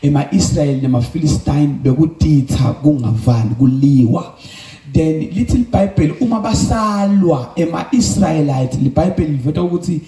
ema-Israel nama-Philistine bekuditha kungavani kuliwa. Then little Bible uma basalwa ema-Israelites iBhayibheli livota ukuthi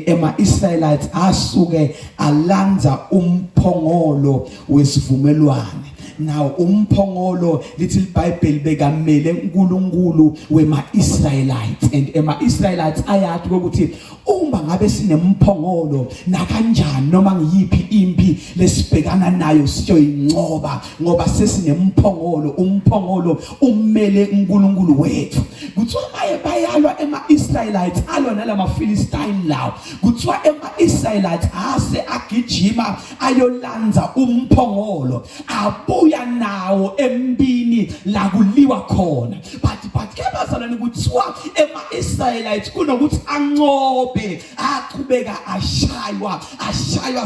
ema-Israelites asuke alanza umphongolo wesivumelwane. Now umphongolo little Bible bekamele uNkulunkulu wema-Israelites and ema-Israelites ayathi ukuthi uma ngabe sinemphongolo nakanjani noma ngiyiphi impi lesibhekana nayo siyoyincoba ngoba sesinemphongolo. Umphongolo ummele uNkulunkulu wethu. Kuthiwa maye bayalwa ema-Israelites alwa nalama-Philistine lawo. Kuthiwa ema-Israelites ase agijima ayolanza umphongolo abuya nawo empini la kuliwa khona. But kebazalwane kuthiwa ema-Israelites kunokuthi ancobe aqhubeka ashaywa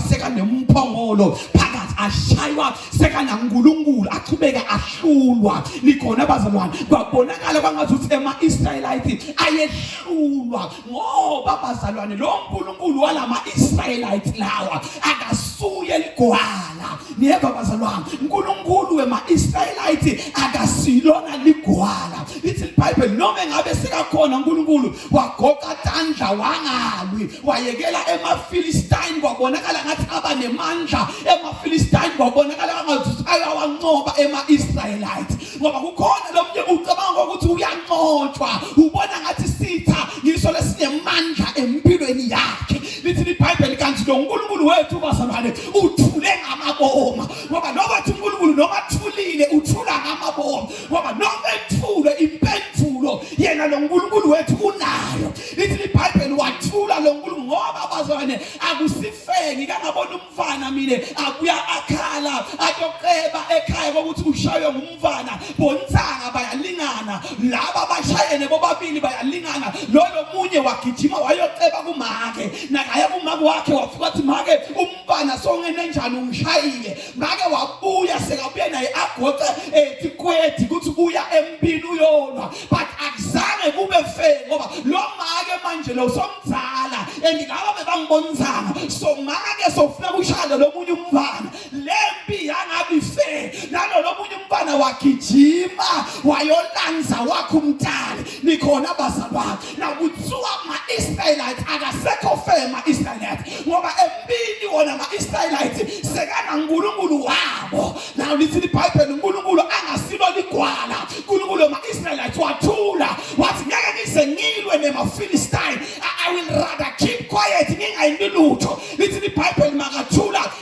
seka nemphongolo phakathi ashaywa seka naNkulunkulu aqhubeka ahlulwa. Nikhona bazalwane kwabonakala kwangathi ema-Israelites ayehlulwa ngoba bazalwane lo Nkulunkulu walama-Israelites lawa akasuye ligwala. Niyeba bazalwane uNkulunkulu wema-Israelites akasilona ligwala. Lithi iBhayibheli noma ngabe sikakhona uNkulunkulu wagoqa tandla wangalwi wayekela ema-Philistine kwabonakala ngathi abanemandla ema-Philistine kwabonakala ngathi ayawancoba ema-Israelites ngoba kukhona lomnye ucabanga ukuthi uyanqotshwa ubona ngathi sitha ngiso lesinemandla empilweni yakhe. Lithi iBhayibheli kanti lo uNkulunkulu wethu bazalwane uthule ngamaboma ngoba noma uNkulunkulu noma thulile uthula ngamaboma ngoba noma ethule impendulo yena lo uNkulunkulu wethu unayo. Lithi iBhayibheli wathula lo uNkulunkulu ngoba bazalwane akusifeki kangabona umfana mine abuya akhala atoqeba ekhaya ukuthi ushaywe ngumfana bonsanga bayalingana laba bashayene bobabili bayalingana. Lo munye wagijima wayoceba kumake nakaya kumake wakhe wafuka athi make umfana songene njani umshayile make wabuya sekabuye naye agoqe etikwedi ukuthi uya empini uyona. But akuzange kube fair ngoba lo make manje lo somdzala endingaba bebangibonzana so make sofuna ushaya lo munye umfana lempi yangabi fair nalo lo munye umfana wagijima wayolanza wakhe umntali. Nikhona bazalwane na kuthiwa ama-Israelites akasekho fair ama-Israelites ngoba empini wona ama-Israelites sekana uNkulunkulu wabo. Now lithi iBhayibheli uNkulunkulu angasilo ligwala. uNkulunkulu ama-Israelites wathula wathi ngeke ngize ngilwe nema-Philistine. I will rather keep quiet ngingayini lutho. Lithi iBhayibheli makathula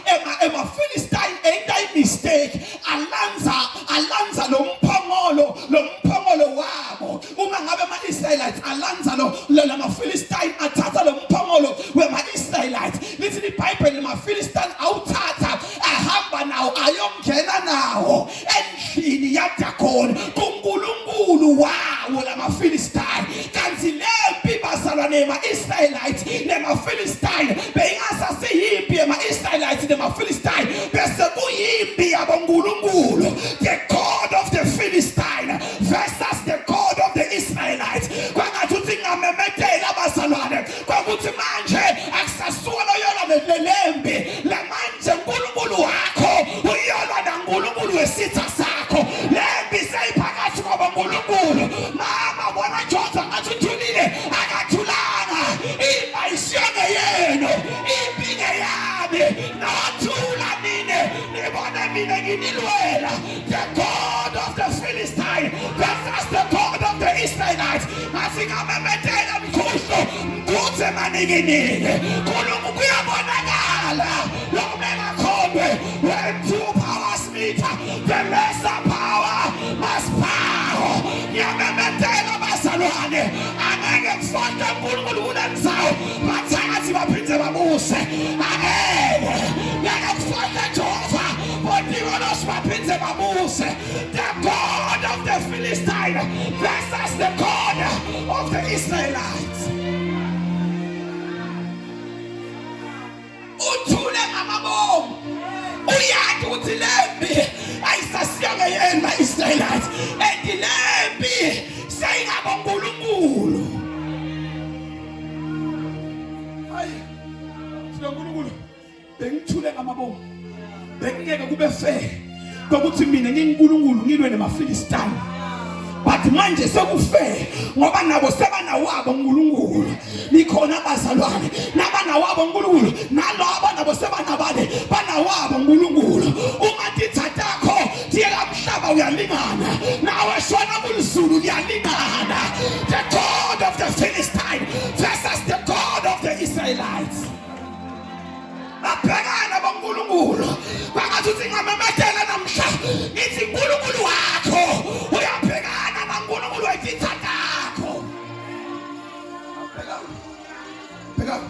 ema-Philistine ain't a mistake alanza lo mphongolo wabo. Uma ngabe ama-Israelites alanza lama-Philistine athatha lo mphongolo wema-Israelites. Lithi iBhayibheli ama-Philistine awuthatha ahamba nawo ayongena nawo endlini yaDagoni kuNkulunkulu wawo lama-Philistine. Kanti lempi bazalwane ema-Israelites nema-Philistine beyingasasiyimpi ema-Israelites nema-Philistine bese kuyimpi yaboNkulunkulu. The God of the Philistine versus the God of the Israelites. Kwangathi uthi ngamemethela bazalwane kwakuthi manje akusasuka yona lelempi lamanje uNkulunkulu wakho uyolwa naNkulunkulu wesitha sakho. Lempi seyiphakathi kwaboNkulunkulu. Mama bona Jonathan ngathi uthulile akathulanga imba isiyonge yenu impinge yami nathula nine nibona mina nginilwela. The God of the Philistine versus the God of the Israelites. Masingamemethela mkhuhlo mkhuthe manikinike uNkulunkulu kuyabonakala lokumela khombe when two powers meet the lesser power must bow. Ngiyamemethela bazalwane angeke kufonde uNkulunkulu kunanisawo bathakathi baphinde babuse ngeke kufonde Jehova bodiwolos baphinde babuse. The God of the Philistine versus the God of the Israelites. Uthule ngamabomu uyathi uthi lempi ayisasiyonge yena ama-Israelites endilempi seyingaboNkulunkulu. Hayi sinoNkulunkulu bengithule ngamabomu bekungeke kube fair ukuthi mina ngiNkulunkulu ngilwe namaFilistine. But manje sekufair ngoba nabo sebanawabo uNkulunkulu. Likhona abazalwane nabanawabo uNkulunkulu, nalabo nabo sebanabale banawabo uNkulunkulu. Uma tithathakho thiyela umhlaba uyalingana, nawe shona kulizulu liyalingana. The God of the Philistine versus the God of the Israelites. Babhekana boNkulunkulu bangathi uthi ngamemethela namhla ngithi uNkulunkulu wakho uyabhekana noNkulunkulu wetithathakho. Bheka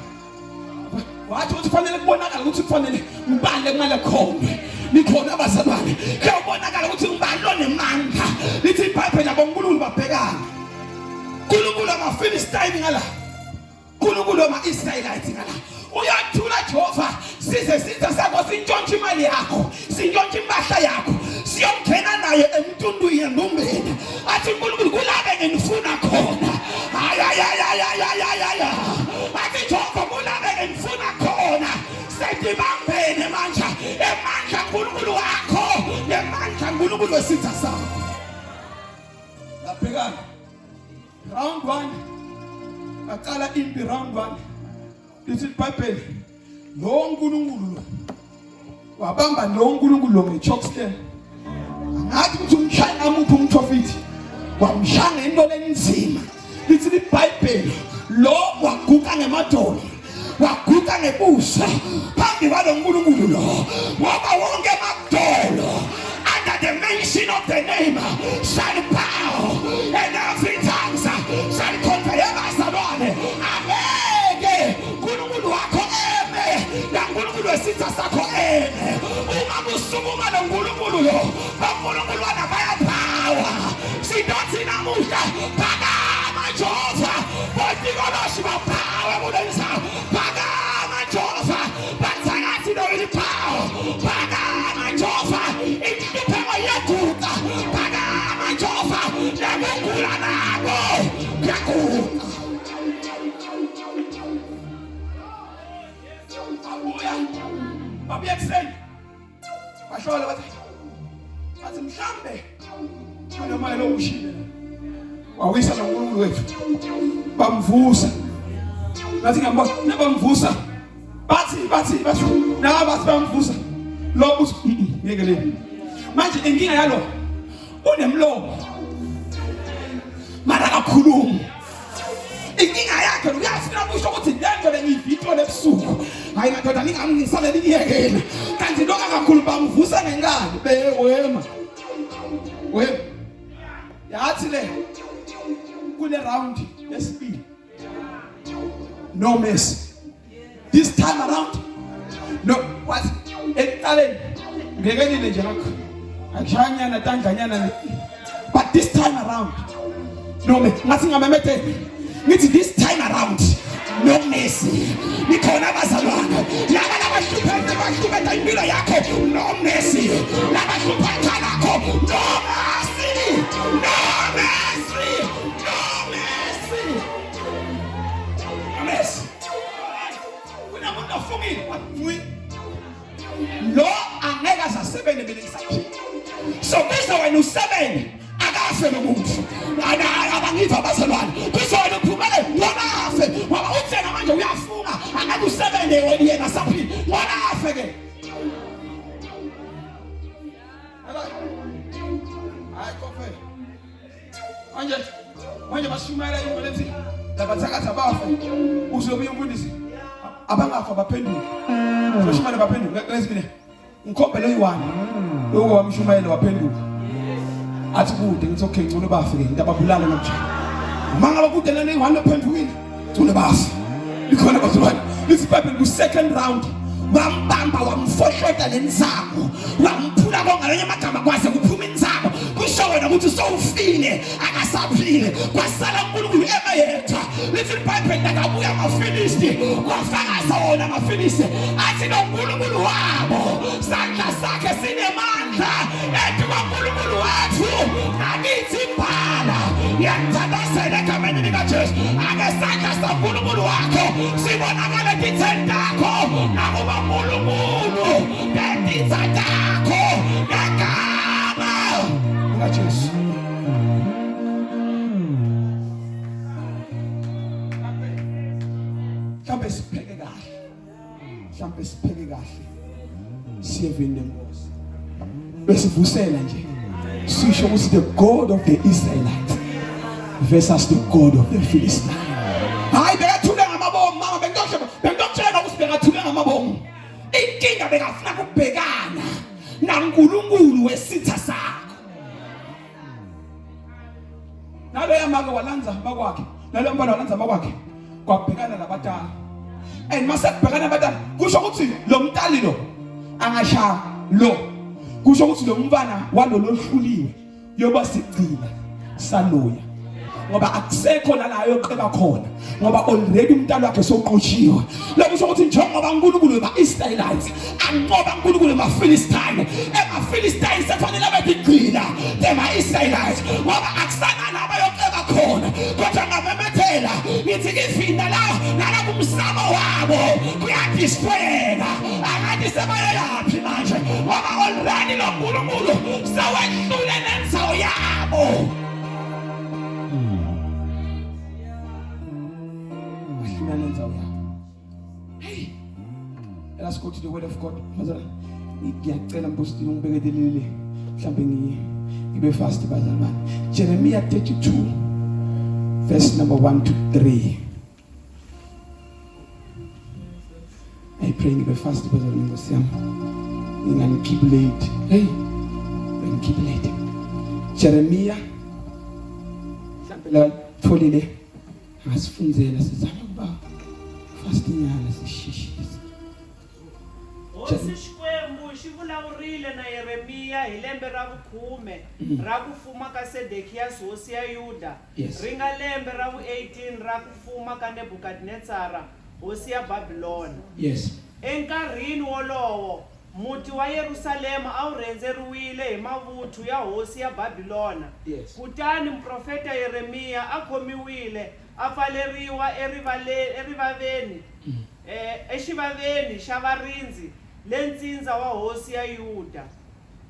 wathi uthi kufanele kubonakala ukuthi kufanele ngibale kumele khona likhona abazalwane kuyabonakala ukuthi ngibani lonemandla. Lithi iBhayibheli aboNkulunkulu babhekana, uNkulunkulu amaFilistine ngala, uNkulunkulu ama-Israelites ngala. Uyathula Jehova size size sakho sintshontshe imali yakho, sintshontshe impahla yakho, siyongena naye emntundwini endumbeni. Athi uNkulunkulu kulabe ngifuna khona. Ayayayayayayaya. Athi Jehova kulabe ngifuna khona. Sedibambene manje emandla uNkulunkulu wakho, emandla uNkulunkulu wesitha sakho. Labhekana round 1 aqala impi round 1. Lithi iBhayibheli lo uNkulunkulu wabamba lo uNkulunkulu lo ngeChokestem. Angathi ukuthi umshaya amuphi umprofeti wamshaya into lenzima. Lithi iBhayibheli lo waguqa ngemadolo, waguqa ngebuso phambi kwalo uNkulunkulu lo, ngoba wonke amadolo under the mention of the name shall bow and every tongue shall confess. Abazalwane abeke uNkulunkulu wakho eme naNkulunkulu wesitha sakho eme. Uma usukuma lo uNkulunkulu lo, uNkulunkulu wana bayaphawa. Sidothi namuhla phakama Jehova, botikoloshi baphawe kulenza. Phakama Jehova, bathakathi lo iliphawa. Phakama Jehova, inhlupheko iyaguqa. Phakama Jehova, nakugula nako kuyaguqa. Babuya kuseni bashola bathi mhlambe noma lo ushile wawisa lo uNkulunkulu wethu bamvusa. Bathi ngiyabona nabamvusa bathi naba bathi bamvusa lo uthi ngeke le manje inkinga yalo unemlomo mara akakhulumi. Inkinga yakhe uyafuna ukusho ukuthi lento bengiyivideo lebusuku hayi madoda ningamngisale liyekela kanti lokho akakhulu bamvusa ngenkani bewema yathi le kule round yesibili no mercy this time around. No what ekuqaleni ngekelile nje lakho akushanyana tandlanyana, but this time around no mercy. Ngathi ngamemethele ngithi this time around no mercy. Nikhona abazalwane laba labahlupheka bahlupheka impilo yakho, no mercy. Labahlupheka lakho, no mercy, no mercy, no mercy, no mercy. Kunamuntu ofungile wathi lo angeke asasebenze belisaphila. So bese wena usebene akafe nomuntu. Abangiva abazalwane kusona uphumele wona afe ngoba uthena manje uyafunga angeke usebenze wena yena saphila wona afe ke. Hayi kofe manje bashumela imbolethi labathakatha bafe uzobuya umfundisi abangafa baphenduka bashumela baphenduka lesibili ngikhombele uyi1 lokho wamshumayela waphenduka. Athi kude ngithi okay ngcono bafe into ababulala namjani mangaba kude lana i1 ophendukile ngcono bafe. Likhona bazalwane lithi iBhayibheli ku second round wambamba wamfoshota lenzamo wamphula kongalenye amagama kwaze kuphuma inzamo kusho wena ukuthi sowufile akasaphile kwasala uNkulunkulu emayetha. Lithi iBhayibheli akabuya amaFilisti kwafakaza wona amaFilisti athi noNkulunkulu wabo sandla sakhe sinemandla ethi kwaNkulunkulu wethu akithi impala yantandazela egameni likaJesu. Ake sandla saNkulunkulu wakho sibonakala kitheni lakho nakuba uNkulunkulu izitha zakho ngegama likaJesu. Mhlambe sipheke kahle. Mhlambe sipheke kahle. Siyevini lenkosi. Besivusela nje. Sisho ukuthi the God of the Israelites versus the God of the Philistines. Hayi bekathule ngamabomu mama bengitshela ukuthi bekathule ngamabomu. Inkinga bekafuna ukubhekana naNkulunkulu wesitha sakho. Nalo yamake walanza bakwakhe. Nalo mbalo walanza bakwakhe. Kwabhekana nabatali. And mase kubhekana nabatali kusho ukuthi lo mtali lo angasha lo. Kusho ukuthi lo mfana walolo hluliwe yoba sigcina saloya. Ngoba akusekho la yoqheba khona ngoba already umntana wakhe soqoshiwe. Lokusho ukuthi njengoba uNkulunkulu wema-Israelites anqoba uNkulunkulu wema-Philistine, ema-Philistine sefanele bedigcina ema-Israelites ngoba akusana laba yoqheba khona. Kodwa ngavemethela ngithi kifina la kumsamo wabo kuyadisfela akathi sebayaphi manje ngoba already lo Nkulunkulu sewedlule nenzawo yabo. Hey, let's go to the word of God. Ngiyacela mposti ungibeketelele mhlambe ngibe fast bazalwane. Jeremiah 32 verse number 1 to 3. I pray ngibe fast bazalwane Nkosi yami. Ngani keep late. Hey, when keep late. Jeremiah mhlambe la tholile asifunzela sizama kuba fast nyana sishishisa. Xikwembu xi vulavurile na Yeremiya hi lembe ra vu-10 ra ku fuma ka Sedekiyasi hosi ya Yuda, ri nga lembe ra vu-18 ra ku fuma ka Nebukadnezara hosi ya Babiloni. Enkarhini wolowo muti wa Yerusalema a wu rhendzeriwile hi mavuthu ya hosi ya Babilona. Kutani mprofeta Yeremiya a khomiwile a pfaleriwa exivaveni xa varindzi le ntsindza wa hosi ya Yuda.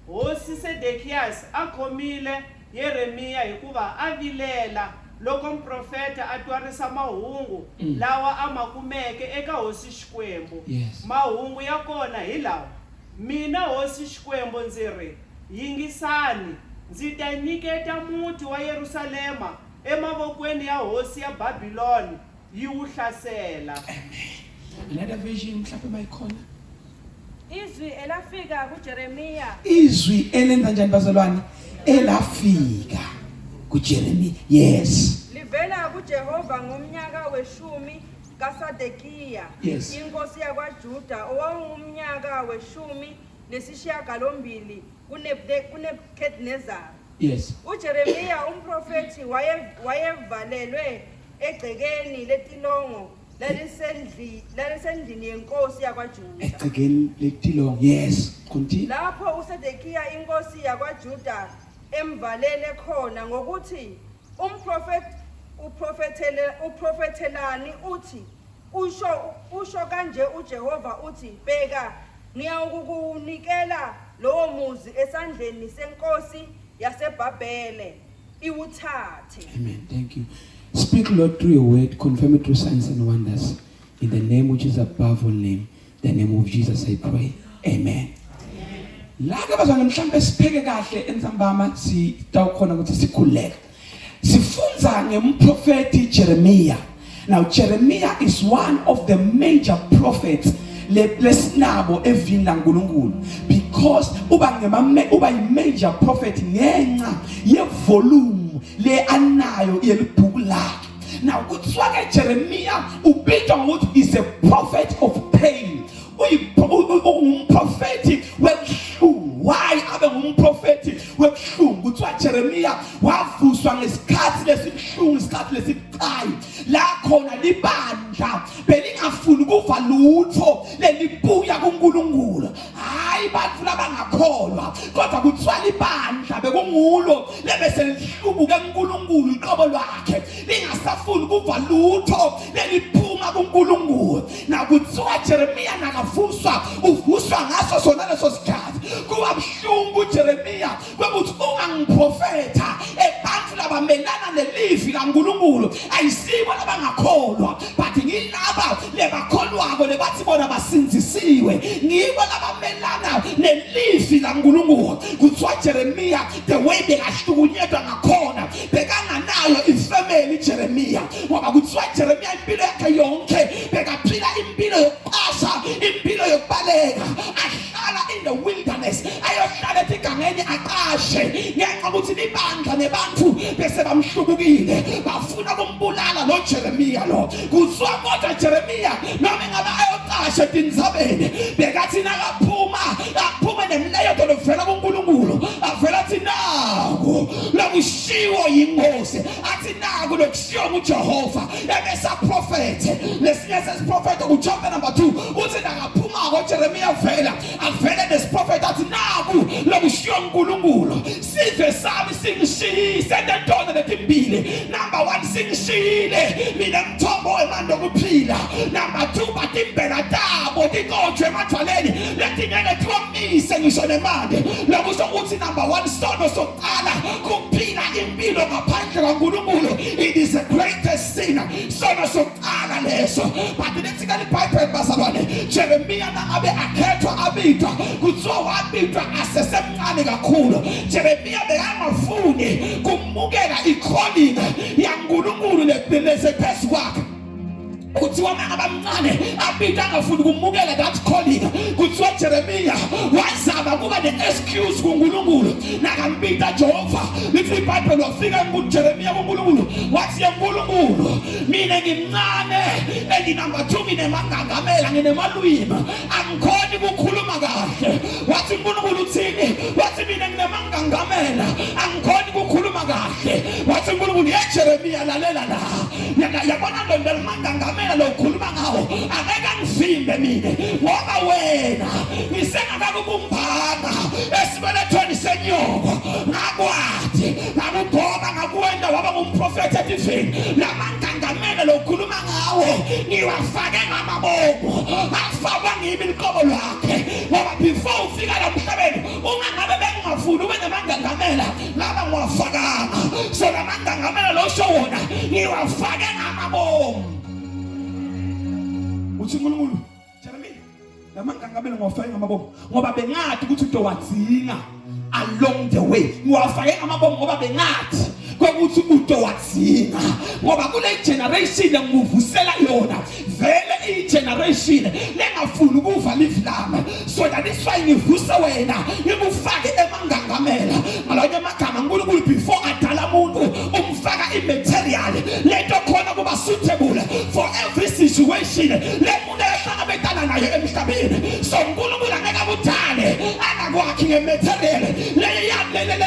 Hosi Sedekiyasi a khomile Yeremiya hikuva a vilela loko mprofeta a twarisa mahungu lawa a ma kumeke eka hosi Xikwembu. Mahungu ya kona hi lawa: mina hosi Xikwembu ndzi ri, yingisani, ndzi ta nyiketa muti wa Yerusalema emavokweni ya hosi ya Babiloni yi wu hlasela. Another vision mhlawumbe bayikhona. Izwi elafika kuJeremiya. Izwi elenza njani bazalwane? Elafika kuJeremiya. Yes. Livela kuJehova ngomnyaka weshumi kaSedekiya, inkosi yakwaJuda, owawumnyaka weshumi nesishiyagalombili kuNebukadnezar. uJeremiya umprofeti wayevalelwe egcekeni letilongo lalisendlini yenkosi yakwaJuda. Egcekeni letilongo. Continue. Lapho uSedekiya inkosi yakwaJuda emvalele khona ngokuthi uprofethelani uthi usho kanje uJehova uthi, bheka ngiyawukunikela lowo muzi esandleni senkosi yaseBhabhele iwuthathe. Amen. Thank you. Speak, Lord, through your word, confirm it through signs and wonders. In the name which is above all name, the name of Jesus I pray. Amen. Laka bazana mhlambe sipheke kahle enzambama sitawukhona ukuthi sikhuleke. Sifunza ngemprofeti Jeremiah. Now Jeremiah is one of the major prophets lesinabo evini laNkulunkulu, because uba major prophet ngenxa yevolume le anayo yelibhuku lakhe. Now kuthiwa ke Jeremiah ubizwa ngokuthi is a prophet of pain. Umprofeti webuhlungu. Why abe ngumprofeti webuhlungu? Kuthiwa Jeremiah wavuswa ngesikhathi lesibuhlungu, isikhathi lesibucayi la khona libandla belingafuni ukuva lutho lelibuya kuNkulunkulu. Hayi bantu laba abangakholwa kodwa kuthiwa libandla bekungulo lebese lihlubuke kuNkulunkulu iqobo lwakhe lingasafuni ukuva lutho leliphuma kuNkulunkulu. Nakuthiwa Jeremiya nakavuswa uvuswa ngaso sona leso sikhathi kuba buhlungu Jeremiya kwekuthi ungangiprofetha ebantu labamelana nelivi laNkulunkulu ayisibo labangakholwa but ngilaba lebakholwako lebathi bona basinzisiwe ngibo labamelana nelivi laNkulunkulu. Kuthiwa Jeremiya the way bekahlukunyezwa ngakhona bekanganayo ifamily Jeremiya ngoba kuthiwa Jeremiya impilo yakhe yonke bekaphila impilo yokuqasha impilo yokubaleka ahlala in the wilderness ayohlala egangeni aqashe ngenxa ukuthi libandla nebantu bese bamhlubukile bafuna ukumbulala lo Jeremiya lo. Kuthiwa kodwa Jeremiya noma ngabe ayoqasha etinzabeni bekathi akaphuma nemlayezo lovela kuNkulunkulu avela athi naku lokushiwo yinkosi athi naku lokushiwo nguJehova ebese prophet lesinye sesiprofeta kuchapter number 2 uthi nakaphuma koJeremiya avela nesiprophet athi naku lokushiwo uNkulunkulu sive sami singishiyise nentona letimbili. Number 1 singishiyile mina mthombo emando kuphila. Number 2 batimbela tabo tikojwe emathwaleni letingeke thomise ngisho nemande lokusho ukuthi number 1 sono soqala kuphila impilo ngaphandle kaNkulunkulu it is the greatest sin sono soqala leso. But lethikali Bible bazalwane Jeremiya nangabe akhethwa abitwa kuthiwa wabitwa asesemncane kakhulu. Jeremiya bekangafuni kumukela icalling yaNkulunkulu lephezu kwakhe kuthiwa abamncane abitwa angafuni kumukela that calling. Kuthiwa Jeremiya wazama kuba ne-excuse kuNkulunkulu nakambita Jehova. Lithi iBhayibheli wafika kuJeremiya kuNkulunkulu wathi uNkulunkulu mina ngimncane number 2 nginemangangamela nginemalwimi angikhoni ukukhuluma kahle. Wathi uNkulunkulu uthini? Wathi mina nginemangangamela angikhoni ukukhuluma kahle. Wathi uNkulunkulu Jeremiya lalela la yabona ndo lemangangamela lo khuluma ngawo angeke ngivimbe mina ngoba wena ngisengakakubumbana esibelethweni senyoko ngakwathi ngakugoba ngakuwenda waba ngumprofeti etiveni lamangangamela lo khuluma ngawo ngiwafake ngamabomo afakwa ngimi liqobo lwakhe ngoba before ufika la emhlabeni ungangabe bengingafuni ube nemangangamela laba ngiwafakanga so lamangangamela lo sho wona ngiwafake ngamabomo. Uthi uNkulunkulu Jeremiya lamangangamela ngiwafake ngamabomo ngoba bengathi ukuthi uDowadzinga along the way ngiwafake ngamabomo ngoba bengathi kwekuthi uDowadzinga ngoba kule generation engivusela yona vele igeneration lengafuni ukuva live lami so that is why ngivuse wena ngikufake emangangamela ngalonye amagama uNkulunkulu before adala umuntu umfaka imaterial lento khona kuba suitable for every situation le muntu ehlangabezana nayo emhlabeni. So uNkulunkulu angeke akudale angakwakhi ngematerial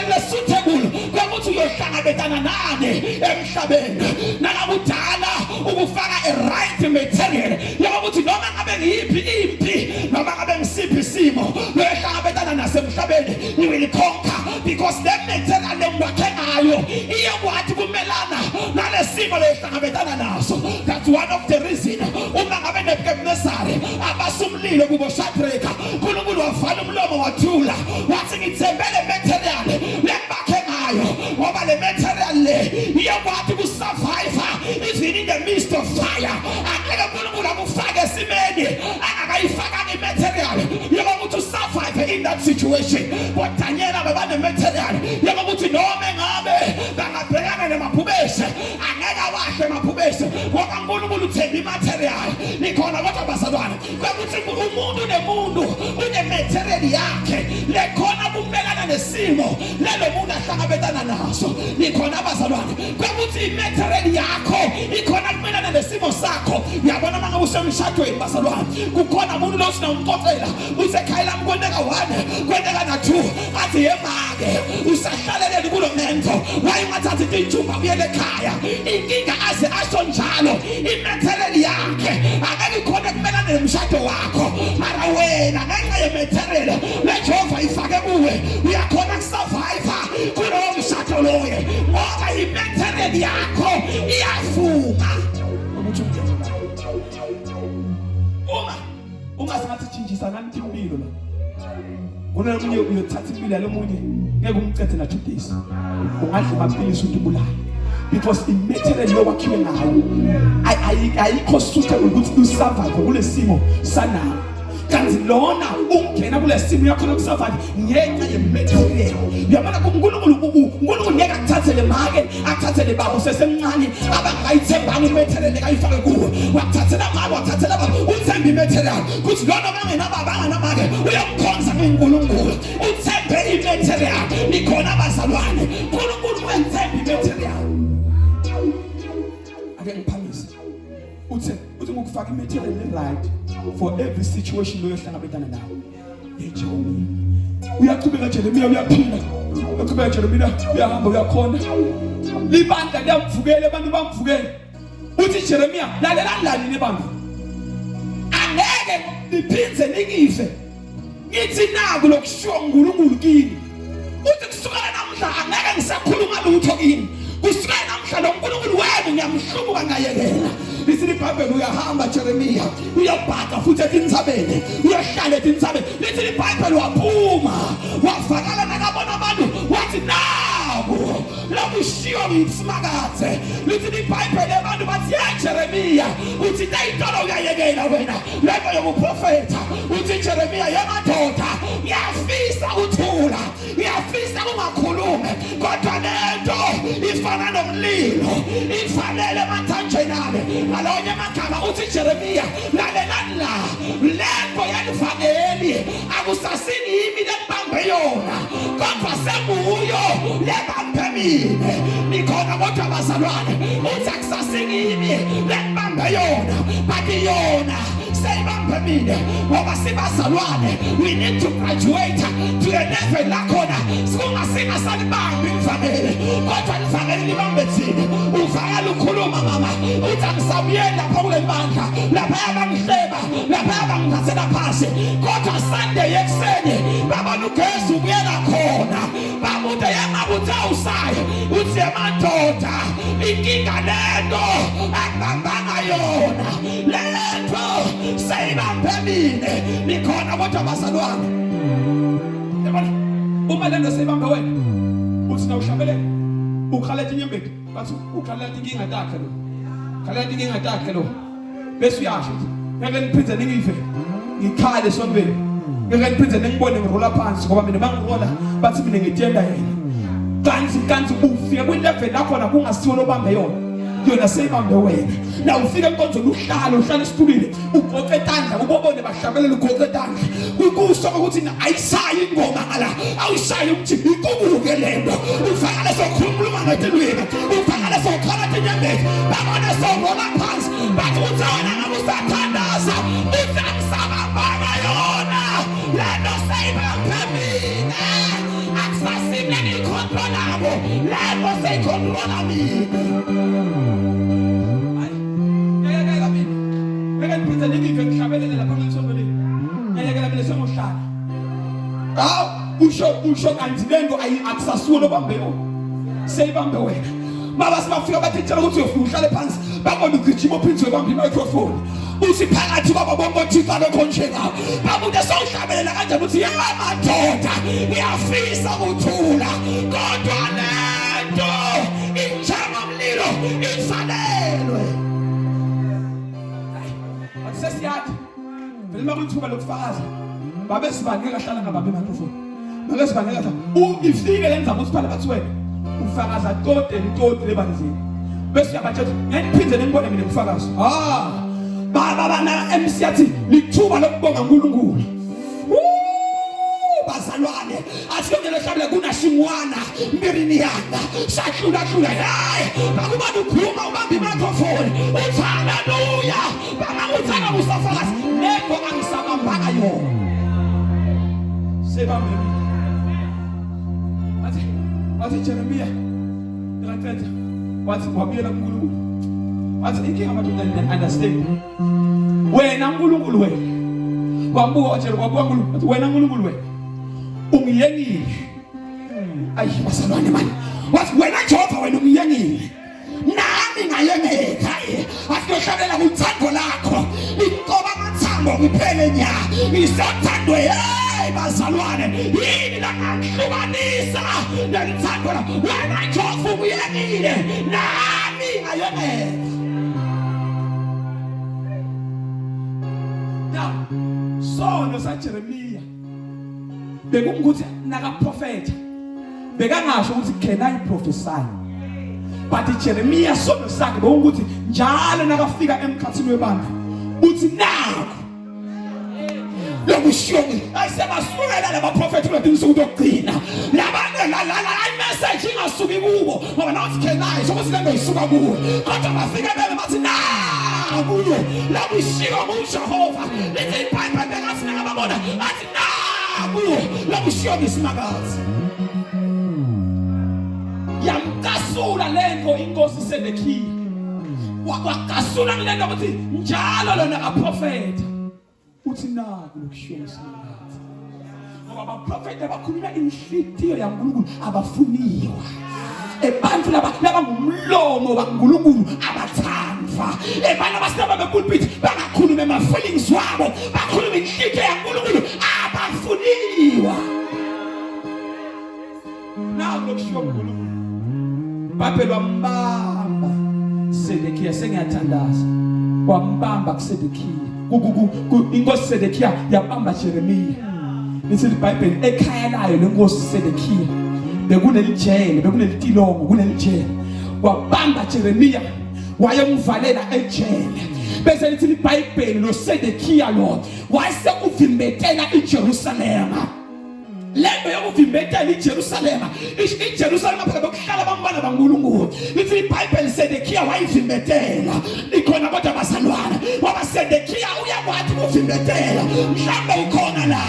le suitable kwekuthi uyohlangabezana nani emhlabeni nakudala ukufaka a right material yokuthi noma ngabe ngiyiphi impi noma ngabe ngisiphi isimo lohlangabezana nasemhlabeni you will conquer because that material lengwakhe ngayo iyokwathi kumelana nalesimo lohlangabezana naso. That's one of the reason uma ngabe neBukebnesari abasumlilo kubo Shadraka uNkulunkulu wavala umlomo wathula wathi ngithembele material lembakhe ngayo ngoba le material le iyokwathi kusurvive even in the midst of fire. Angeke uNkulunkulu akufake esimeni angakayifaka imaterial yokuthi survive in that situation. But Daniel abane material yokuthi noma ngabe bangabhekana nemaphubese angeke awahle emaphubese ngoba uNkulunkulu uthemba imaterial nikhona kodwa bazalwane kwekuthi umuntu nemuntu une material yakhe lekhona kumelana nesimo lelo muntu ahlangabezana naso. Nikhona bazalwane kwekuthi imaterial yakho ikhona kumelana nesimo sakho. Uyabona manje usemshadweni bazalwane kukhona umuntu lo sinomxoxela usekhaya lami kwendeka 1 kwendeka na 2 athi yemake usahlaleleni kulo mento wayingathathi injumba uyele ekhaya inkinga aze asho njalo imaterial yakhe angeke ikhona kumelana nemshado wakho mara wena ngenxa yematerial le Jehova kuwe uyakhona kusurvive kulowo mshado loyo ngoba imentality yakho iyavuma ukuthi ungenze uma singathi tshintshisa nani impilo la kunomunye uyothatha impilo yalomunye ngeke umcethe na 2 days ungadla amaphilisi utubulala because imaterial yokwakhiwe ngayo ayikho suitable ukuthi usurvive kulesimo sanawo kanti lona ungena kulesimo yakhona ukusurvive ngenxa yematerial uyabona uNkulunkulu ngeke akuthathele make akuthathele baba usesemncane abangayithembanga imaterial ekayifake kuwe wakuthathela mama wakuthathela baba uthemba imaterial kuthi lona bangena baba anganamake uyamkhonza kuNkulunkulu uthembe imaterial nikhona abazalwane uNkulunkulu wenzemba imaterial ake ngiphamise uthi ngokufaka imaterial right for every situation loyohlangabezana nayo eJeremia uyaqhubeka Jeremia uyaphila uyaqhubeka Jeremia uyahamba uyakhona libandla liyamvukela abantu bamvukela uthi Jeremia lalelani nebandla angeke liphindze nikife ngithi naku lokushiwa uNkulunkulu kini uthi kusukela namhla angeke ngisakhuluma lutho kini kusukela namhla lo uNkulunkulu wenu ngiyamhlubuka ngayekela lithi iBhayibheli uyahamba Jeremia uyabhaka futhi etinzabeni uyahlala etinzabeni lithi iBhayibheli waphuma wavakala nakabona abantu wathi nabo lokushiwa ngitsimakaze lithi iBhayibheli abantu bathi Jeremia uthi nayitolo uyayekela wena lento yokuprofeta uthi Jeremia yamadoda ngiyafisa uthula ngiyafisa ungakhulumi kodwa lento ifana nomlilo ifanele mathanjeni ame alonye magama uthi Jeremia lalelani la lento yalivangeli akusasini yimi lebambe yona kodwa senguyo lebambe mina nikhona kodwa abazalwane uthi akusasini yimi lebambe yona bathi yona sayibambe mina ngoba sibazalwane we need to graduate to a level lakhona singasinga salibambe ivangeli kodwa ivangeli libambe thina uvakala ukhuluma mama uthi angisabuyela lapha kule bandla lapha abangihleba lapha abangithathela phansi kodwa Sunday ekseni babona uGesu ubuyela khona babude yamabuthi awusayo uthi emadoda inkinga lento akubambanga yona lento sayibambe mina nikhona kodwa abazalwane yabona uma lento sayibambe wena uthi na uhlabele ukhalethe inyembeti bathi ukhalethe inkinga takhe lo khalethe inkinga takhe lo bese uyasho ngeke ngiphindze ningive ngikhale sombeni ngeke ngiphindze ngibone ngirola phansi ngoba mina bangirola bathi mina ngitenda yena kanti ufike kwilevel lakho na kungasiwo lobambe yona seyibambe wena la ufike enkonzweni uhlala esitulile ugoqe tandla ubobone bahlabelela ugoqe tandla kukusho ukuthi ayisayi ingoma ngala awusayi ukuthi ikubuke lento ufakale sokhuluma ngetilwimi ufakale sokhala tinyembezi babona sobola phansi bathi uthona ngabusathandaza uthamsabamba yona lento seyibambe mina akusasini ngikontrolabo lento seyikontrola mina ngeke ngive ngihlabelele lapha ngisobeleni ngeke mina sengohlala usho kanti lento akusasuwe lobambe yona seyibambe wena baba sibafika bathi tshela ukuthi uyofika uhlale phansi babona ugijima uphinzwe bamba imicrophone uthi phakathi kwabo bonke othixo lokho ngabo babude sowuhlabelela kanjani uthi yamadoda ngiyafisa ukuthula kodwa lento injama umlilo ifanelwe sesiyathi vele makuthuba lokufakaza babe sibangeka hlala ngabambe imicrophone babe sibangeka ifike lenza ukuthi phela bathi wena ufakaza toti lebanzini bese yabathetha ngeniphindze nengibone mina ukufakaza baba bana MC yathi lithuba lokubonga uNkulunkulu bazalwane asiyongela hlabela kunashingwana mbirini yanga sahlula hayi bakubona ukhuluma ubamba imicrophone uthi haleluya bangakuthana kusafakaza neko angisabambanga yona sebambe wathi Jeremia ngaqeda wathi wabuyela kuNkulunkulu wathi inkinga amadoda understand wena uNkulunkulu wena wabuka wathi wena uNkulunkulu wena ungiyengile. Ayi bazalwane manje, wathi wena Jehova wena ungiyengile, nami ngayengeka. Asiyohlalela kuthando lakho, inkoba amathambo kuphele nya, isathandwe hey bazalwane, yini la ngihlukanisa nelithando lakho. Wena Jehova ungiyengile, nami ngayengeka. Now sono sa Jeremiah bekungukuthi nakaprofeta bekangasho ukuthi can I prophesy, but Jeremiah sono sakhe bekungukuthi njalo nakafika emkhathini webantu uthi nakho lokushongi ayisebasukela laba prophet bedinsuku dokugcina labantu la message ingasuki kubo ngoba nathi can I sokuthi lento isuka kuwe kodwa bafika bebe bathi kuyo la kushiwa nguJehova lithi iBhayibheli bengathi ngababona athi kuyo la kushiwa ngesimakazi yamkasula lento inkosi Sedekhiya wakasula lento ukuthi njalo lona aprofeta uthi naku lokushiwa ngesimakazi ngoba abaprofeta bakhuluma inhlitiyo yaNkulunkulu abafuniwa ebantu laba ngumlomo kaNkulunkulu abathandwa ebana basaba bepulpit bangakhuluma ama feelings wabo bakhuluma inhlitiyo yaNkulunkulu abafuniwa naku lokushiwa uNkulunkulu Babel wambamba Sedekhiya sengiyathandaza wambamba kuSedekhiya inkosi Sedekhiya yabamba Jeremiah lithi iBhayibheli ekhaya layo lenkosi Sedekhiya bekunelijele bekunelitilongo kunelijele wabamba Jeremiah wayemvalela ejele bese lithi iBhayibheli lo Sedekhiya lo wayesekuvimbetela iJerusalem lento yokuvimbetela iJerusalem iJerusalem phela bokuhlala bambana baNkulunkulu lithi iBhayibheli Sedekhiya wayivimbetela ikhona kodwa bazalwana ngoba Sedekhiya uyakwathi ukuvimbetela mhlawumbe ukhona la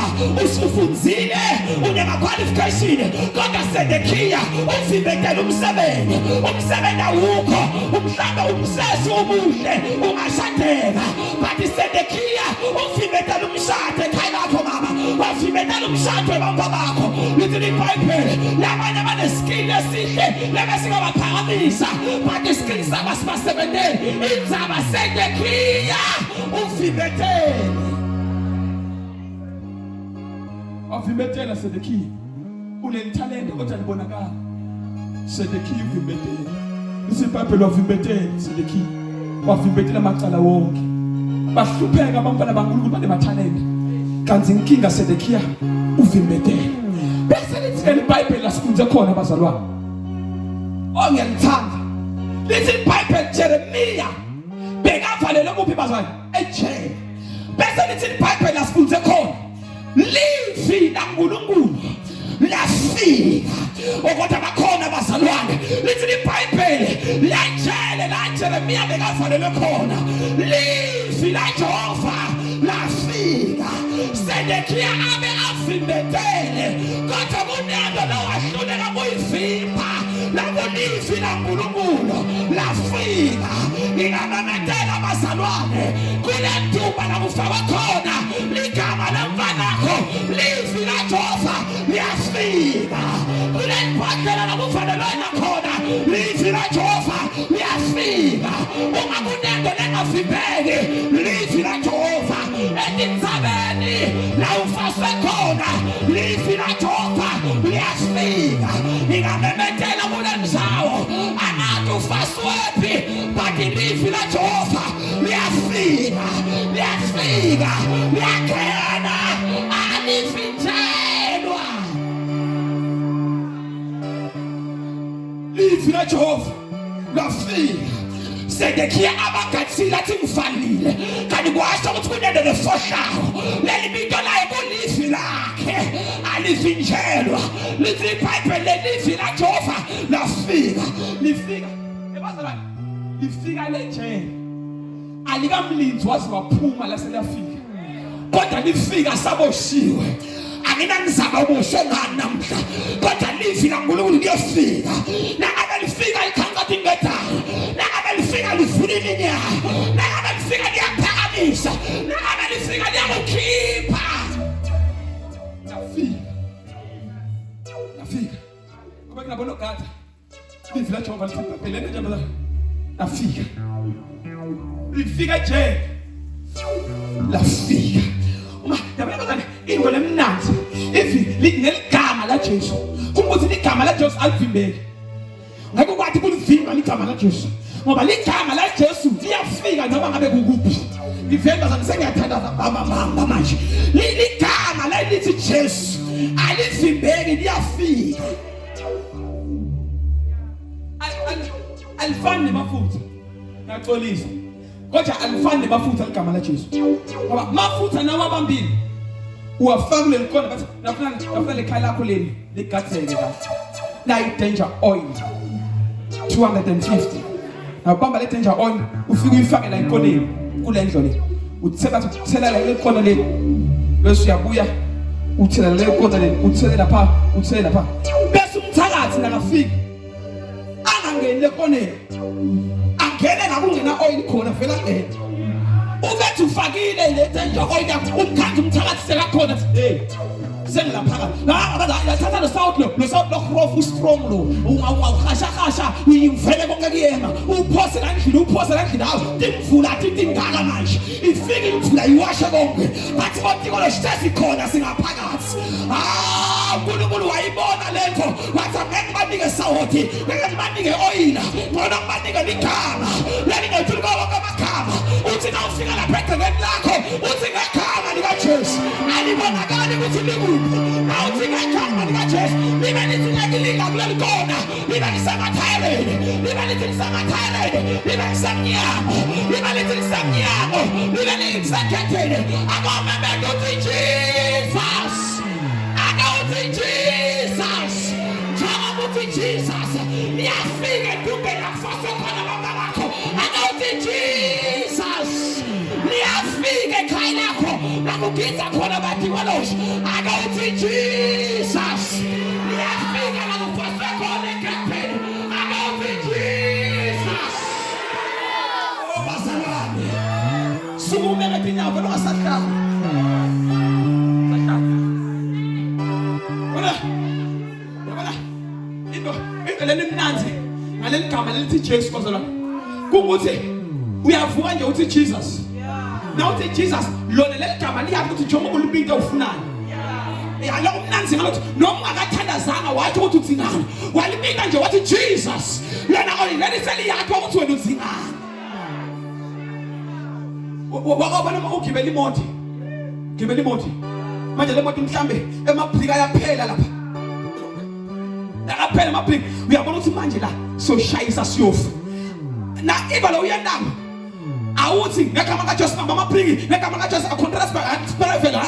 usufunzile unema qualification kodwa Sedekhiya uvimbetela umsebenzi awukho mhlawumbe umsesi omuhle ungashadeka but Sedekhiya uvimbetela umshado ekhaya lakho mama wavimbetela umshado baba bakho lithi iBhayibheli labanye abaneskill esihle lebesingabaphakamisa but iskill sabo sibasebenzele indzaba Sedekhiya uvimbetela Sedekhiya unelithalente kodwa libonakala Sedekhiya uvimbetela iBhayibheli wavimbetela Sedekhiya wavimbetela amacala wonke bahlupheka abantwana baNkulunkulu banemathalente kanti inkinga Sedekhiya uvimbetela bese lithi iBhayibheli lasifunze khona bazalwane ngiyalithanda lithi iBhayibheli Jeremiah bekavalele kuphi bazalwane ejele bese lithi iBhayibheli lasifunze khona livi laNkulunkulu lafika kodwa bakhona bazalwane lithi iBhayibheli lejele la Jeremiah bekavalele khona livi la Jehova lafika Sedekhiya abe avimbetele kodwa kunento lowahluleka kuyivimba lakulivi laNkulunkulu lafika ingamamethela bazalwane kule ntuba lakufakwa khona ligama lemfanakho livi la Jehova liyafika kule mbhadlela lakufanelwana khona livi la Jehova liyafika uma kunento lengavimbeki livi la Jehova etindzabeni la ufaswe khona livi la Jehova liyafika ingamemethela kule ndzawo angathi ufaswephi but livi la Jehova liyafika liyakhena alivinjelwa livi la Jehova lafika Sedekhiya abagatsila athi ngivalile kanti kwasho ukuthi kunento lefohlayo leli binto layo kulivi lakhe alivinjelwa lithi iBhayibheli livi la Jehova lafika lifika ebazalwane lifika lejele alikamlinzi wazi waphuma la selafika kodwa lifika saboshiwe anginanizaba ubuhle ngani namhla kodwa livi laNkulunkulu liyofika nangabe lifika likhankatha ingedala nangabe lifika livula iminyawo nangabe lifika liyaphakamisa nangabe lifika liyakukhipha lafika lifika ngoba kunabona ogada livila Jehova lifika phela le nto lafika lifika nje lafika uma yabona into lemnanzi ivi ngeligama la Jesu ukuthi igama la Jesu alivimbeki ngeke kwathi kulivimba igama la Jesu ngoba ligama la Jesu liyafika noma ngabe kukuphi livemba sengiyathanda mama manje ligama la lithi Jesu alivimbeki liyafika alifani nemafutha ngaxolisa kodwa alifani nemafutha igama la Jesu ngoba mafutha nawo abambili uwafaka kuleli khona bathi nafuna lekhaya lakho leli ligatheke kahle nayi danger oil 250 nawubamba le danger oil ufika uyifake la inkoneni kule ndlo le uthela la ikhona le bese uyabuya uthela le khona le uthele lapha bese umthakathi nakafika angangeni le khoneni angene ngakungena oil khona vela ngene ubethi ufakile le danger oil yakho umkhandi umthakathi sekakhona hey sengilaphaka yathatha lo south lo grofu strong lo ungawukhasha uyimvele konke kuyena uphose landlini awu timvula tingaka manje ifike imvula iwashe konke bathi botiko lo stesi khona singaphakathi uNkulunkulu wayibona lento wathi ngeke banike sawoti ngeke banike oyila ngona banike ligama lalingethuka wonke amagama uthi na ufika lapha egcekeni lakho uthi ngegama lika Jesu alibonakala ukuthi likuphi awuthi ngegama lika Jesu libe lisinyakilinga kuleli kona libe lisamathayeleni libe lisinamathayeleni libe lisamnyango libe lisamnyango libe lisaketheni akomembe uthi Jesus Jesus, Jesus, niyafika kumbe nakufasa khona baba bakho akawuthi Jesus niyafika ekhaya lakho nakugidza khona bathi kwaloshi akawuthi Jesus niyafika nakufasa khona ekhaya akawuthi Jesus bazalwane sukumele tinyawo losahlala leli mnanzi ngaleli gama lelithi Jesu kozalwa ukuthi uyavuka nje uthi Jesus na uthi Jesus lona leli gama liyathi ukuthi njengoba ulibinta ufunani lo mnanzi ngalothi noma akathandazanga wathi ukuthi uthingana walibinta nje wathi Jesus lona olileli seliyakho ukuthi wena uthingana wakabona uma ugibela imoto manje le moto mhlambe emaphika yaphela lapha phela mabhiki uyabona ukuthi manje la soshayisa siyofa na ibalo uyanamba awuthi ngegama kaJesu namba mabhiki ngegama kaJesu acontrast vela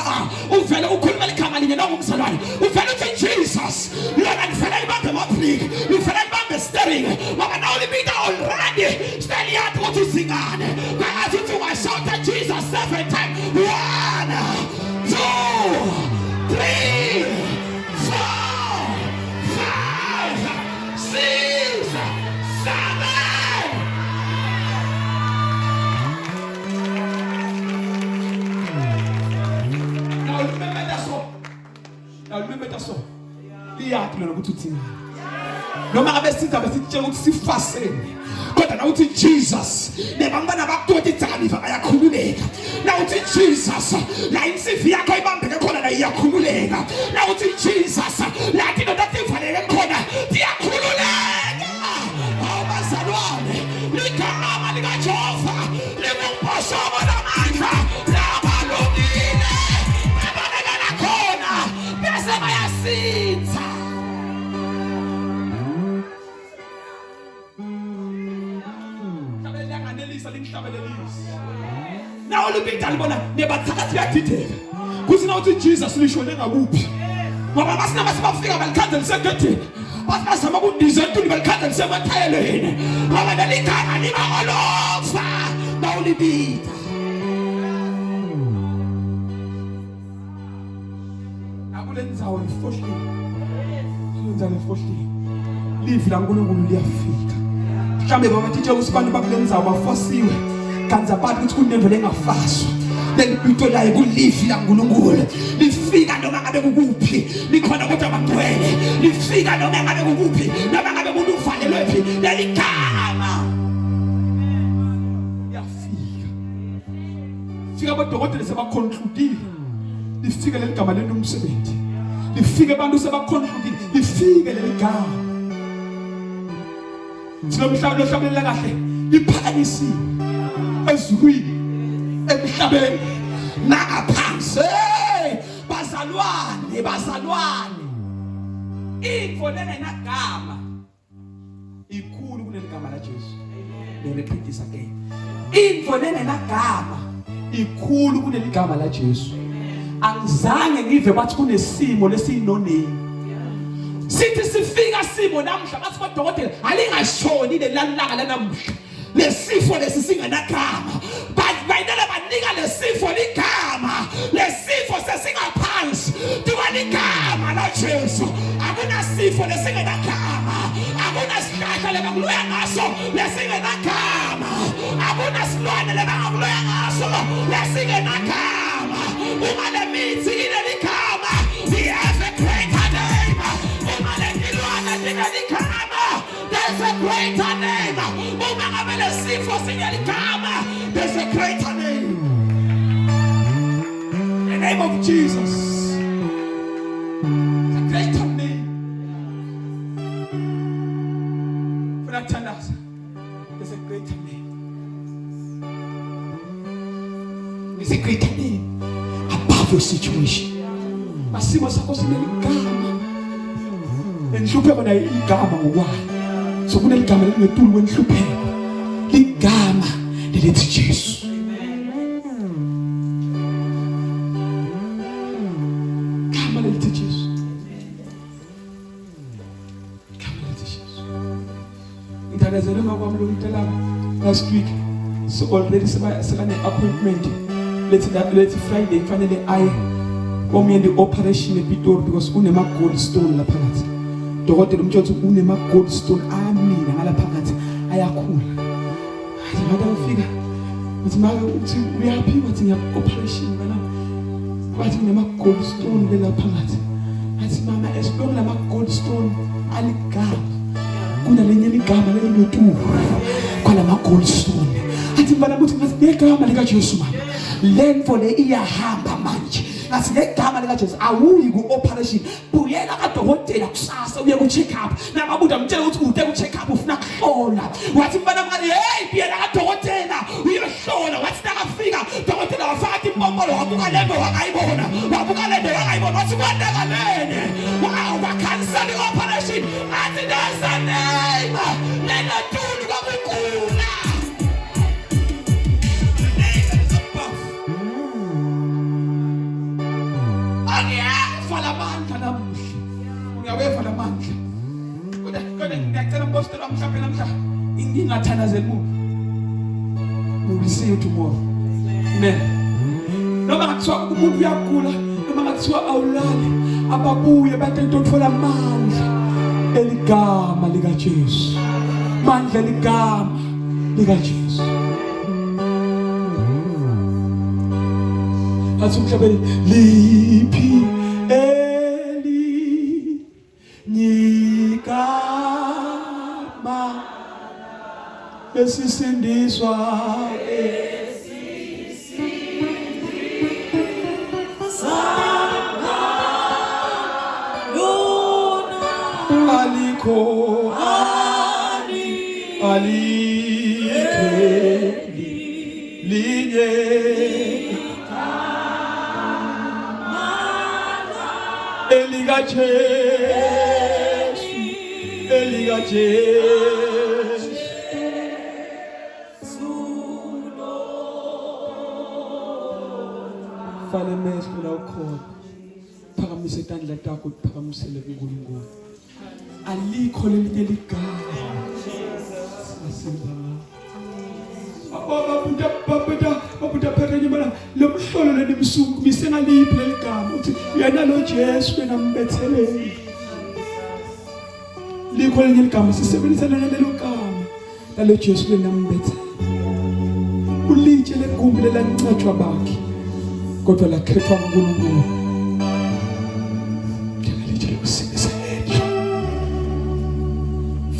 uvele ukhuluma igama linye nongumzalwane uvele uthi Jesus lona ngifela ibambe mabhiki ngifela ibambe steering ngoba nawo libita already style yathi ukuthi usingane ngathi uthi washout Jesus 7 times 1 2 3 Remember that song. Liyathi lona ukuthi uthini. Noma ngabe sithi abesitshela ukuthi sifaseni. Kodwa na uthi Jesus, nebangana bakutoti tsakaniva ayakhululeka. Na uthi Jesus, la insifi yakho ibambeke khona la iyakhululeka. Na uthi Jesus, la tinto tativhaleke khona tiyakhululeka. Abazalwane, ligama lika Jehova, lingumphoshomo lamandla, labalungile. Babalekela khona, bese bayasitha. Now look at Talibana, never Takati. Who's now to Jesus? We should never whoop. Mama must never figure about candle secretary. But as some would deserve to be candle cemetery. Mama the Lita and him all over. Now only be. I wouldn't say unfortunately. Leave Langulu Liafika. Jambe Baba teacher was spanned back lenza wafasiwe. Kanza bad ukuthi kunendlela engafaswa lelipito la ekulifi la uNkulunkulu lifika noma ngabe kukuphi likhona kodwa abangcwele lifika noma ngabe kukuphi noma ngabe umuntu uvalelwe phi leli gama yafika fika abadokotela sebaconcludile lifike leli gama lenomsebenzi lifike abantu sebaconcludile lifike leli gama silomhlaba lohlabelela kahle liphakanyisiwe ezulwini emhlabeni nangaphansi bazalwane info lenenagama ikhulu kuneligama la Jesu. Let me repeat this again. Info lenenagama ikhulu kuneligama la Jesu. Angizange ngive bathi kunesimo lesiyinoneni. Sithi sifika simo namhla bathi kodokotela alingashoni lelanga lanamhla. Lesifo lesisingenagama. Bayinele banika lesifo ligama. Lesifo sesingaphansi. Ligama la Jesu. Akuna sifo lesingenagama. Akuna sihlahla lebakuloya ngaso lesingenagama. Akuna silwane lebakuloya ngaso lesingenagama. Uma lemithi ineligama, he has a greater name. Uma lendilwane lineligama, there's a greater name. Uma ngabe lesifo sineligama, there's a greater name. The name of Jesus. The greater name. For that us, there's a greater name. There's a greater name above your situation. Masimo sakho sineligama. Enhlupheko nayo igama ngokwayo. So kuneligama lelingetulu kwenhlupheko. Ligama lelithi Jesu. Gama lelithi Jesu. Gama lelithi Jesu. Ngithandazela makwami lo mntela last week. So already sebane appointment. Let's Friday finally aye komye the operation ePitori because unema gold stone lapha phakathi. Dokotela umtshela ukuthi unema gold stone amina ngala phakathi ayakhula. Maka ufika. Uthi maka uthi uyaphila wathi ngiya operation bana. Wathi unema gold stone lapha phakathi. Athi mama esibona lama gold stone aligama. Kuna lenye ligama lelinotu. Kwa lama gold stone. Athi bana uthi ngegama lika Jesu mama. Learn for the iyahamba manje. Ngasi ngegama lika Jesu awuyi ku operation. Buyela kadokotela kusasa uye ku check up. Namabuda mtshela ukuthi ude ku check up ufuna kuhlola. Wathi mbana mngani hey buyela kadokotela uyohlola. Wathi nakafika dokotela wafaka imbombolo wabuka lento wakayibona. Wabuka lento wakayibona. Wathi kwandakalene. Wow, cancel the operation. Athi there's a name. Lena tulu kabukhula. Uyawefa lamandla. Kodwa ngiyacela mbostela mhlawumbe namhla ingathandazeli mu. We will see you tomorrow. Amen. Noma ngathiwa umuntu uyagula, noma ngathiwa awulali, ababuye bathi into uthola amandla eligama lika Jesu. Mandla eligama lika Jesu. Athi umhlabeni liphi Nikama esisindiswa Saka Luna Aliko Alikeli Linye Eliga Jesu Fale mehlo la ukhona phakamise itandla takho uphakamisele kuNkulunkulu alikho lelinye ligama asimba babuda phela nyimana lomhlolo lenimsuku bisengaliphi leligama uthi yena lo Jesu wena mbetheleni likho lenye ligama sisebenzisa lelo gama lalo Jesu wena mbetheleni ulitshe legumbi lelancatshwa bakhe kodwa lakhethwa nguNkulunkulu njengalitshe lokusindisa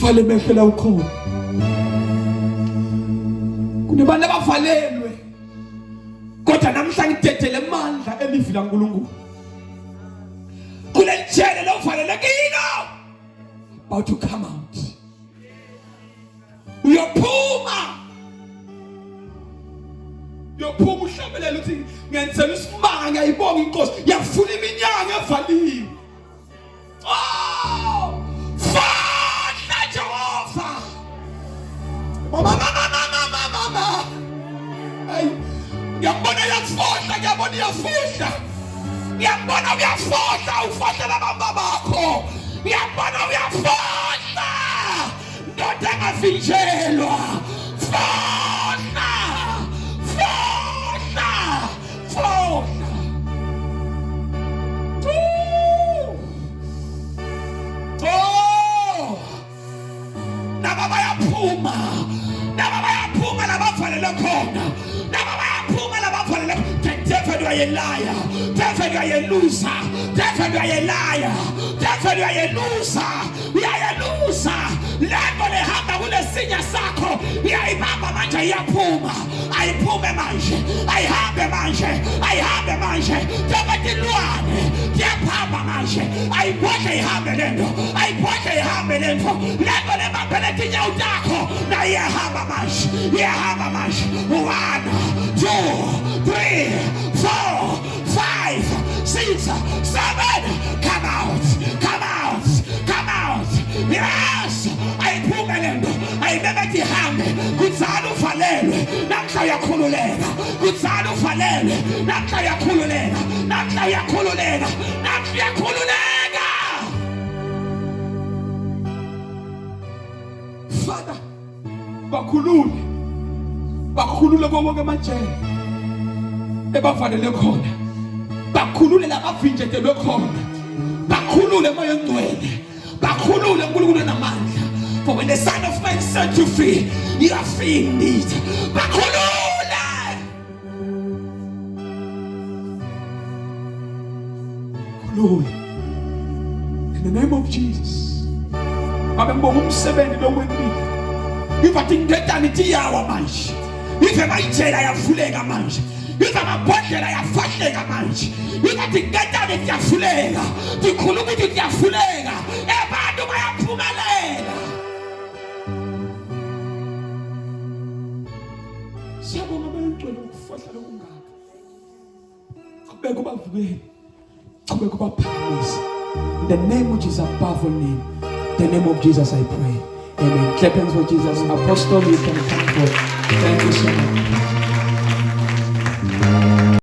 vale mehlo la ukhona. Kunebantu abavalelwe kodwa namhla ngidedele amandla elivila uNkulunkulu. Kule njele lovalelekile about to come out. Uyophuma uhlabelele uthi ngiyenzela isimanga ngiyayibonga inkosi yafuna iminyaka evaliwe. Oh! Fana Jehova. Mama. Ay, ngiyabona yafohla, ngiyabona yafohla. Ngiyabona uyafohla ufohla labamba bakho. Ngiyabona uyafohla. Ndoda engavinjelwa. Fohla. Naba bayaphuma labavalele khona. Naba bayaphuma labavalele. Devil you are a liar. Devil you are a loser. Devil you are a liar. Devil you are a loser. We are a loser. Lengo lehamba kule sinya sakho. Iyayibamba manje iyaphuma. Ayiphume manje. Ayihambe manje. Njengoba tilwane. Tiyaphamba manje. Ayibhodle ihambe lento. Lengo lebambele tinyawo takho. Na iyahamba manje. 1, 2, 3, 4, 5, 6, 7. Come out. Yes. Ayiphume lento. Ayibeke ihambe. Kudzala uvalelwe. Namhla uyakhululeka. Kudzala uvalelwe. Namhla uyakhululeka. Father, bakhulule konke amajele ebavalele khona. Bakhulule labavinjetelwe khona. Bakhulule moya engcwele. Bakhulule uNkulunkulu namandla. For when the Son of Man set you free, you are free indeed. Bakhulule. In the name of Jesus. Abembonga umsebenzi lo wempilo. Ifathi ngedani tiyawa manje. Ife mayitshela yavuleka manje. Ife amabhodlela yafahleka manje. Ifathi ngedani tiyavuleka. Dikhuluma ukuthi tiyavuleka. Abantu bayaphumelela. Siyabonga bengcwele ukufahla lokungaka. Qhubeka ubavukele. Qhubeka ubaphakamisa. In the name which is above all name. In the name of Jesus I pray. Amen. Clap hands for Jesus. Apostle, you can come forward. Thank you so much.